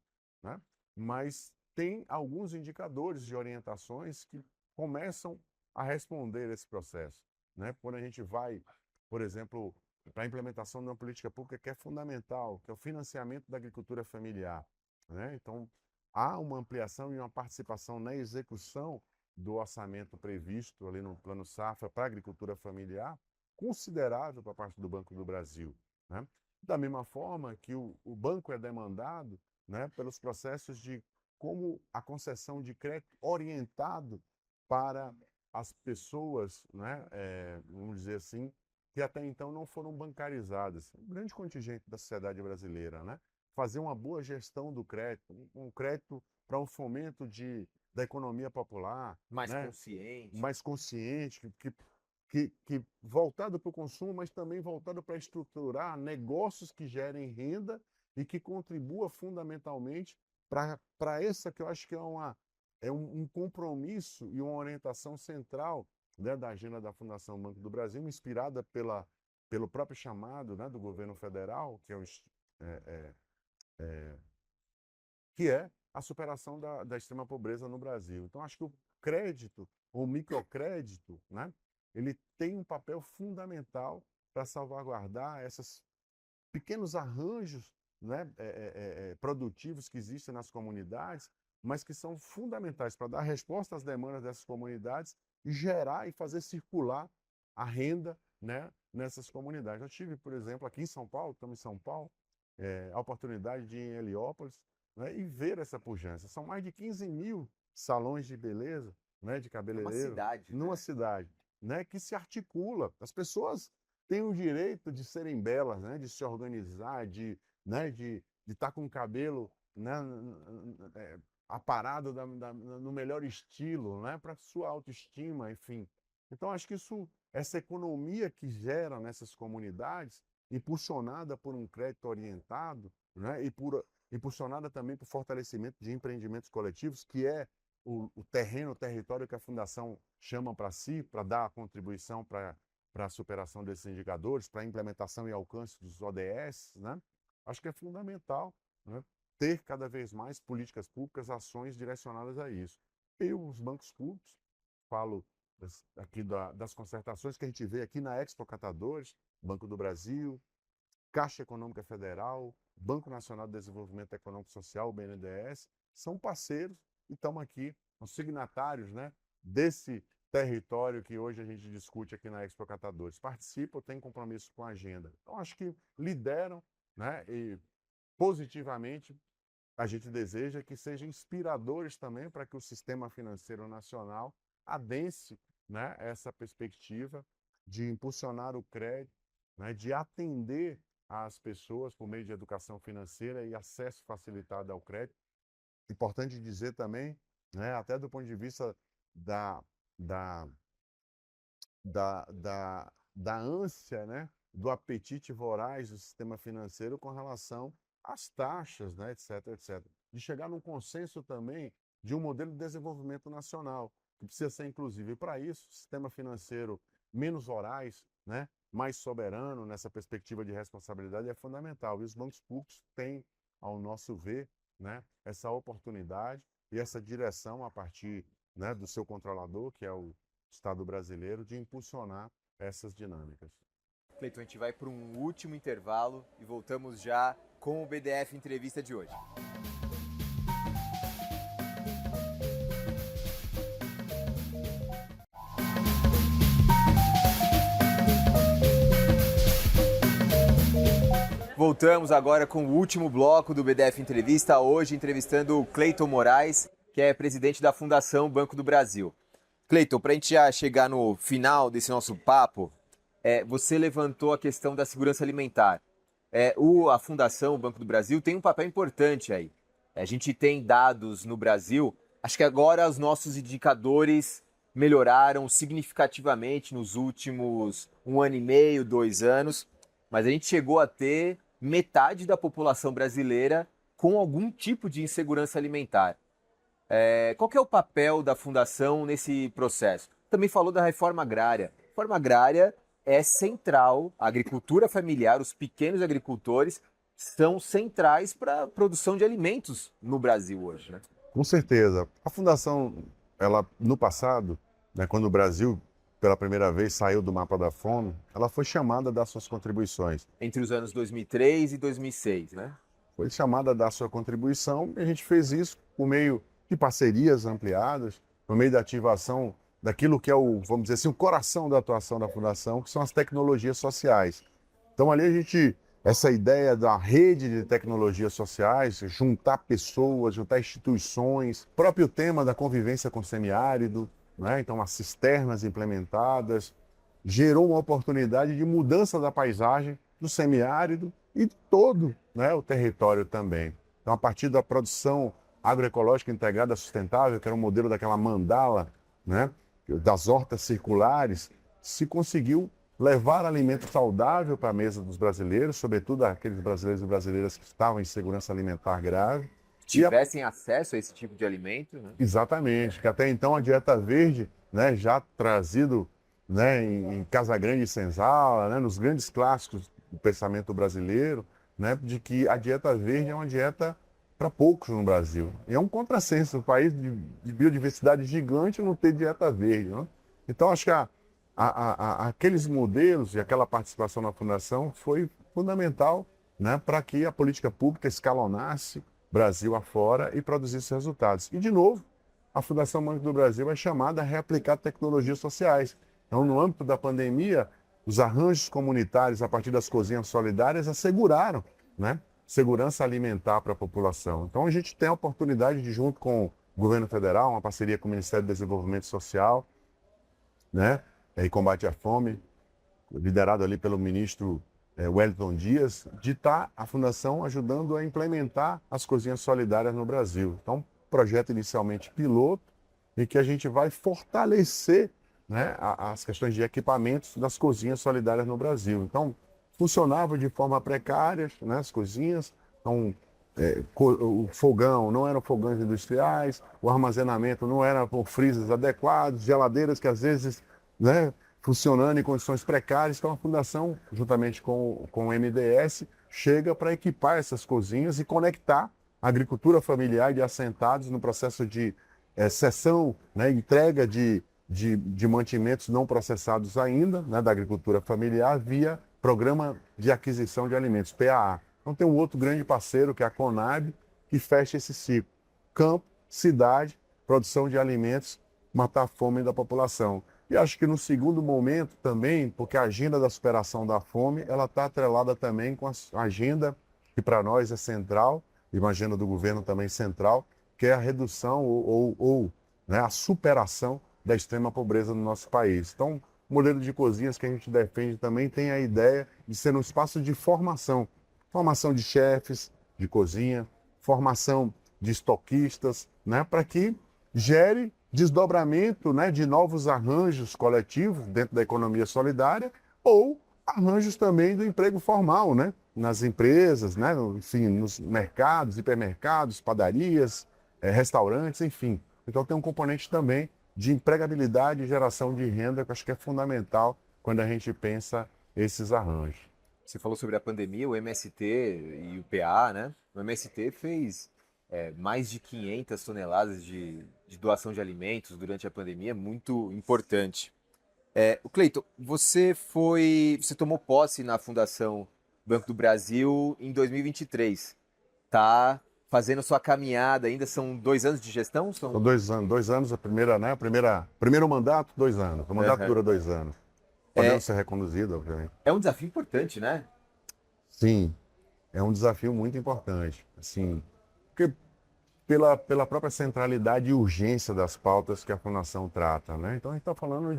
né? Mas tem alguns indicadores de orientações que começam a responder esse processo, né? Quando a gente vai, por exemplo, para a implementação de uma política pública que é fundamental, que é o financiamento da agricultura familiar, né? Então, há uma ampliação e uma participação na execução do orçamento previsto ali no Plano Safra para a agricultura familiar, considerável para parte do Banco do Brasil, né? Da mesma forma que o banco é demandado, né, pelos processos de como a concessão de crédito orientado para as pessoas, né, vamos dizer assim, que até então não foram bancarizadas. Um grande contingente da sociedade brasileira, né? Fazer uma boa gestão do crédito, um crédito para um fomento da economia popular, Mais né? consciente. Mais consciente, que voltado para o consumo, mas também voltado para estruturar negócios que gerem renda e que contribua fundamentalmente para essa que eu acho que é um compromisso e uma orientação central, né, da agenda da Fundação Banco do Brasil, inspirada pelo próprio chamado, né, do governo federal, é, que é a superação da extrema pobreza no Brasil. Então, acho que o crédito, o microcrédito, né, ele tem um papel fundamental para salvaguardar esses pequenos arranjos, né, produtivos que existem nas comunidades, mas que são fundamentais para dar resposta às demandas dessas comunidades e gerar e fazer circular a renda, né, nessas comunidades. Eu tive, por exemplo, aqui em São Paulo, estamos em São Paulo, a oportunidade de ir em Heliópolis, né, e ver essa pujança. São mais de 15 mil salões de beleza, né, de Numa cabeleireiro, cidade, numa né? cidade, né, que se articula. As pessoas têm o direito de serem belas, né, de se organizar, né, de estar com o cabelo, né, aparado no melhor estilo, né, para sua autoestima, enfim. Então, acho que essa economia que gera nessas comunidades, impulsionada por um crédito orientado, né, impulsionada também por fortalecimento de empreendimentos coletivos, que é o terreno, o território que a Fundação chama para si, para dar a contribuição para para a superação desses indicadores, para a implementação e alcance dos ODS, né? Acho que é fundamental, né, ter cada vez mais políticas públicas, ações direcionadas a isso. E os bancos públicos, falo aqui das concertações que a gente vê aqui na Expo Catadores, Banco do Brasil, Caixa Econômica Federal, Banco Nacional de Desenvolvimento Econômico e Social, o BNDES, são parceiros e estamos aqui, os signatários, né, desse território que hoje a gente discute aqui na Expo Catadores. Participam, têm compromisso com a agenda. Então, acho que lideram, né, e positivamente a gente deseja que sejam inspiradores também para que o sistema financeiro nacional adense, né, essa perspectiva de impulsionar o crédito, né, de atender às pessoas por meio de educação financeira e acesso facilitado ao crédito. Importante dizer também, né, até do ponto de vista da, da, da ânsia, né, do apetite voraz do sistema financeiro com relação às taxas, né, etc, etc. De chegar num consenso também de um modelo de desenvolvimento nacional, que precisa ser inclusivo. E para isso, o sistema financeiro menos voraz, né, mais soberano nessa perspectiva de responsabilidade é fundamental. E os bancos públicos têm, ao nosso ver, né, essa oportunidade e essa direção a partir, né, do seu controlador, que é o Estado brasileiro, de impulsionar essas dinâmicas. Cleiton, a gente vai para um último intervalo e voltamos já com o BDF Entrevista de hoje. Voltamos agora com o último bloco do BDF Entrevista, hoje entrevistando o Cleiton Moraes, que é presidente da Fundação Banco do Brasil. Cleiton, para a gente já chegar no final desse nosso papo, você levantou a questão da segurança alimentar. A Fundação Banco do Brasil tem um papel importante aí. A gente tem dados no Brasil, acho que agora os nossos indicadores melhoraram significativamente nos últimos 1 ano e meio, 2 anos, mas a gente chegou a ter metade da população brasileira com algum tipo de insegurança alimentar. Qual que é o papel da Fundação nesse processo? Também falou da reforma agrária. A reforma agrária é central, a agricultura familiar, os pequenos agricultores são centrais para a produção de alimentos no Brasil hoje, né? Com certeza. A Fundação, ela no passado, né, quando o Brasil pela primeira vez saiu do mapa da fome, ela foi chamada a dar suas contribuições. Entre os anos 2003 e 2006, né? Foi chamada a dar sua contribuição e a gente fez isso por meio de parcerias ampliadas, por meio da ativação daquilo que é o, vamos dizer assim, o coração da atuação da Fundação, que são as tecnologias sociais. Então ali a gente, essa ideia da rede de tecnologias sociais, juntar pessoas, juntar instituições, próprio tema da convivência com o semiárido, né? Então as cisternas implementadas, gerou uma oportunidade de mudança da paisagem do semiárido e de todo, né, o território também. Então a partir da produção agroecológica integrada sustentável, que era um modelo daquela mandala, né, das hortas circulares, se conseguiu levar alimento saudável para a mesa dos brasileiros, sobretudo aqueles brasileiros e brasileiras que estavam em segurança alimentar grave. Tivessem acesso a esse tipo de alimento, né? Exatamente, que até então a dieta verde, né, já trazido, né, em Casagrande e Senzala, né, nos grandes clássicos do pensamento brasileiro, né, de que a dieta verde é uma dieta para poucos no Brasil. E é um contrassenso, um país de biodiversidade gigante não ter dieta verde. Né? Então, acho que aqueles modelos e aquela participação na Fundação foi fundamental, né, para que a política pública escalonasse Brasil afora e produzisse resultados. E, de novo, a Fundação Banco do Brasil é chamada a reaplicar tecnologias sociais. Então, no âmbito da pandemia, os arranjos comunitários a partir das cozinhas solidárias asseguraram, né, segurança alimentar para a população. Então, a gente tem a oportunidade de, junto com o governo federal, uma parceria com o Ministério do Desenvolvimento Social, né, e combate à fome, liderado ali pelo ministro Wellington Dias, de estar a Fundação ajudando a implementar as cozinhas solidárias no Brasil. Então, projeto inicialmente piloto, em que a gente vai fortalecer, né, as questões de equipamentos das cozinhas solidárias no Brasil. Então, funcionava de forma precária, né, as cozinhas, então, o fogão não eram fogões industriais, o armazenamento não era por freezers adequados, geladeiras que às vezes, né, funcionando em condições precárias. Então, a Fundação, juntamente com o MDS, chega para equipar essas cozinhas e conectar a agricultura familiar de assentados no processo de cessão, né, entrega de mantimentos não processados ainda, né, da agricultura familiar, via Programa de Aquisição de Alimentos, PAA. Então, tem um outro grande parceiro, que é a Conab, que fecha esse ciclo. Campo, cidade, produção de alimentos, matar a fome da população. E acho que no segundo momento também, porque a agenda da superação da fome, ela está atrelada também com a agenda que para nós é central, e uma agenda do governo também central, que é a redução né, a superação da extrema pobreza no nosso país. Então, o modelo de cozinhas que a gente defende também tem a ideia de ser um espaço de formação. Formação de chefes de cozinha, formação de estoquistas, né, para que gere desdobramento, né, de novos arranjos coletivos dentro da economia solidária ou arranjos também do emprego formal, né, nas empresas, né, enfim, nos mercados, hipermercados, padarias, restaurantes, enfim. Então tem um componente também de empregabilidade e geração de renda que eu acho que é fundamental quando a gente pensa esses arranjos. Você falou sobre a pandemia, o MST e o PA, né? O MST fez mais de 500 toneladas de doação de alimentos durante a pandemia, muito importante. O Cleiton, você tomou posse na Fundação Banco do Brasil em 2023. Tá fazendo sua caminhada ainda, são 2 anos de gestão? São 2 anos, a primeira, né? Primeiro mandato, 2 anos. O mandato Aham. dura 2 anos. Podendo ser reconduzido, obviamente. É um desafio importante, né? Sim, é um desafio muito importante. Assim, porque pela própria centralidade e urgência das pautas que a Fundação trata, né? Então a gente está falando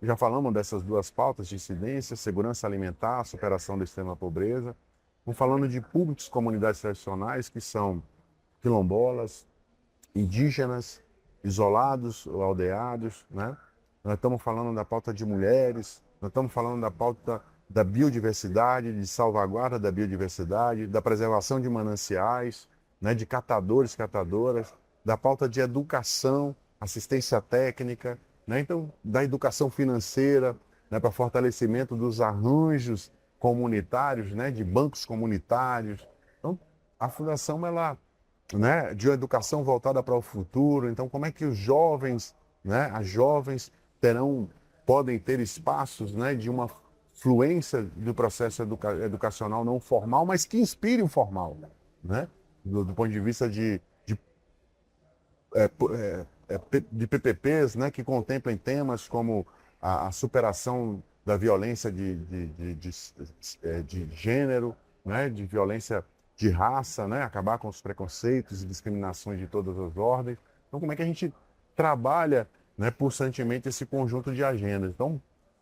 já falamos dessas duas pautas de incidência, segurança alimentar, superação da extrema pobreza. Estamos falando de públicos, comunidades tradicionais que são quilombolas, indígenas, isolados ou aldeados, né? Nós estamos falando da pauta de mulheres, nós estamos falando da pauta da biodiversidade, de salvaguarda da biodiversidade, da preservação de mananciais, né, de catadores, catadoras, da pauta de educação, assistência técnica, né, então da educação financeira, né, para fortalecimento dos arranjos comunitários, né, de bancos comunitários. Então, a fundação ela, né, de uma educação voltada para o futuro. Então, como é que os jovens, né, as jovens podem ter espaços, né, de uma fluência do processo educacional não formal, mas que inspire o formal, né, do ponto de vista de PPPs, né, que contemplem temas como a superação da violência de gênero, né, de violência de raça, né, acabar com os preconceitos e discriminações de todas as ordens. Então, como é que a gente trabalha, né, pulsantemente esse conjunto de agendas? Então,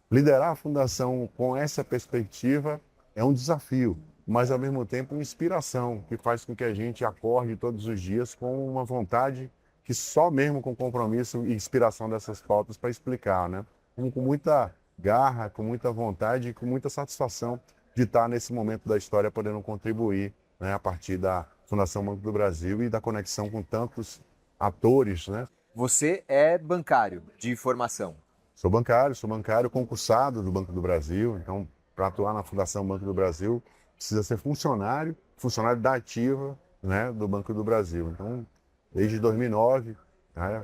liderar a Fundação com essa perspectiva é um desafio, mas ao mesmo tempo uma inspiração, que faz com que a gente acorde todos os dias com uma vontade que só mesmo com compromisso e inspiração dessas pautas para explicar, né? Com muita garra, com muita vontade e com muita satisfação de estar nesse momento da história podendo contribuir, né, a partir da Fundação Banco do Brasil e da conexão com tantos atores, né? Você é bancário de formação. Sou bancário concursado do Banco do Brasil. Então, para atuar na Fundação Banco do Brasil, precisa ser funcionário da ativa, né, do Banco do Brasil. Então, desde 2009, né,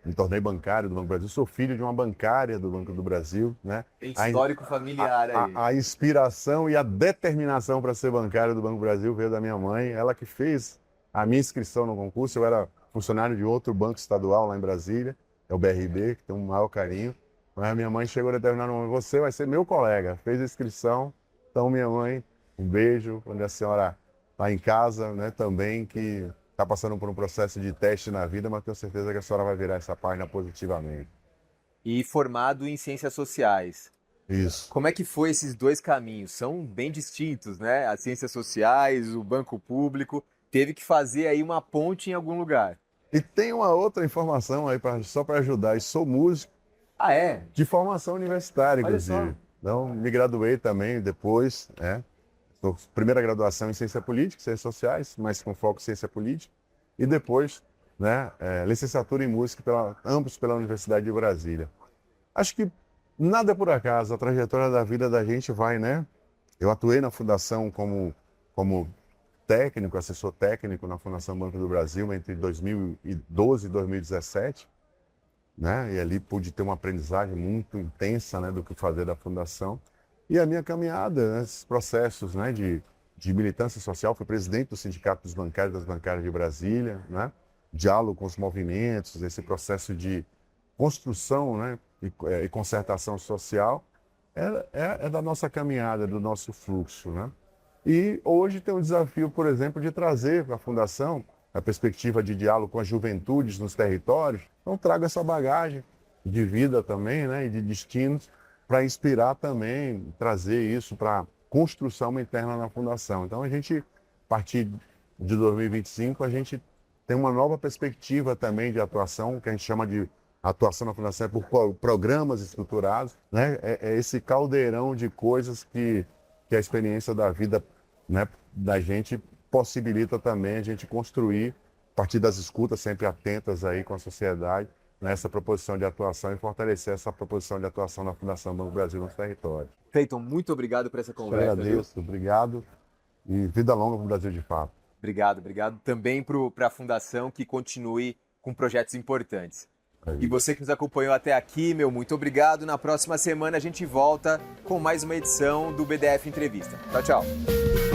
me tornei bancário do Banco do Brasil. Sou filho de uma bancária do Banco do Brasil, né? Tem histórico familiar aí. A inspiração e a determinação para ser bancário do Banco do Brasil veio da minha mãe. Ela que fez a minha inscrição no concurso. Eu era funcionário de outro banco estadual lá em Brasília, é o BRB, que tem um maior carinho. Mas a minha mãe chegou a determinado momento: você vai ser meu colega. Fez a inscrição. Então, minha mãe, um beijo, quando a senhora está em casa, né, também, que está passando por um processo de teste na vida, mas tenho certeza que a senhora vai virar essa página positivamente. E formado em ciências sociais. Isso. Como é que foi esses dois caminhos? São bem distintos, né? As ciências sociais, o banco público, teve que fazer aí uma ponte em algum lugar. E tem uma outra informação aí só para ajudar. Eu sou músico. Ah, é? De formação universitária, Olha só. inclusive. Então, me graduei também depois, né? Primeira graduação em Ciência Política, Ciências Sociais, mas com foco em Ciência Política. E depois, né, licenciatura em Música, ambos pela Universidade de Brasília. Acho que nada é por acaso, a trajetória da vida da gente vai, né? Eu atuei na Fundação como técnico, assessor técnico na Fundação Banco do Brasil entre 2012 e 2017, né? E ali pude ter uma aprendizagem muito intensa, né, do que fazer da Fundação. E a minha caminhada, né, esses processos, né, de militância social, fui presidente do Sindicato dos Bancários e das Bancárias de Brasília, né? Diálogo com os movimentos, esse processo de construção, né, e concertação social é da nossa caminhada, do nosso fluxo, né? E hoje tem um desafio, por exemplo, de trazer para a Fundação a perspectiva de diálogo com as juventudes nos territórios. Então trago essa bagagem de vida também, né, e de destinos para inspirar também, trazer isso para a construção interna na Fundação. Então a gente, a partir de 2025, a gente tem uma nova perspectiva também de atuação, que a gente chama de atuação na Fundação por programas estruturados, né? É esse caldeirão de coisas que a experiência da vida, né, da gente possibilita também a gente construir, a partir das escutas sempre atentas aí com a sociedade, nessa proposição de atuação e fortalecer essa proposição de atuação na Fundação Banco do Brasil nos territórios. Cleiton, muito obrigado por essa conversa. Agradeço, obrigado e vida longa para o Brasil de fato. Obrigado também para a Fundação, que continue com projetos importantes. E você que nos acompanhou até aqui, muito obrigado. Na próxima semana a gente volta com mais uma edição do BDF Entrevista. Tchau, tchau.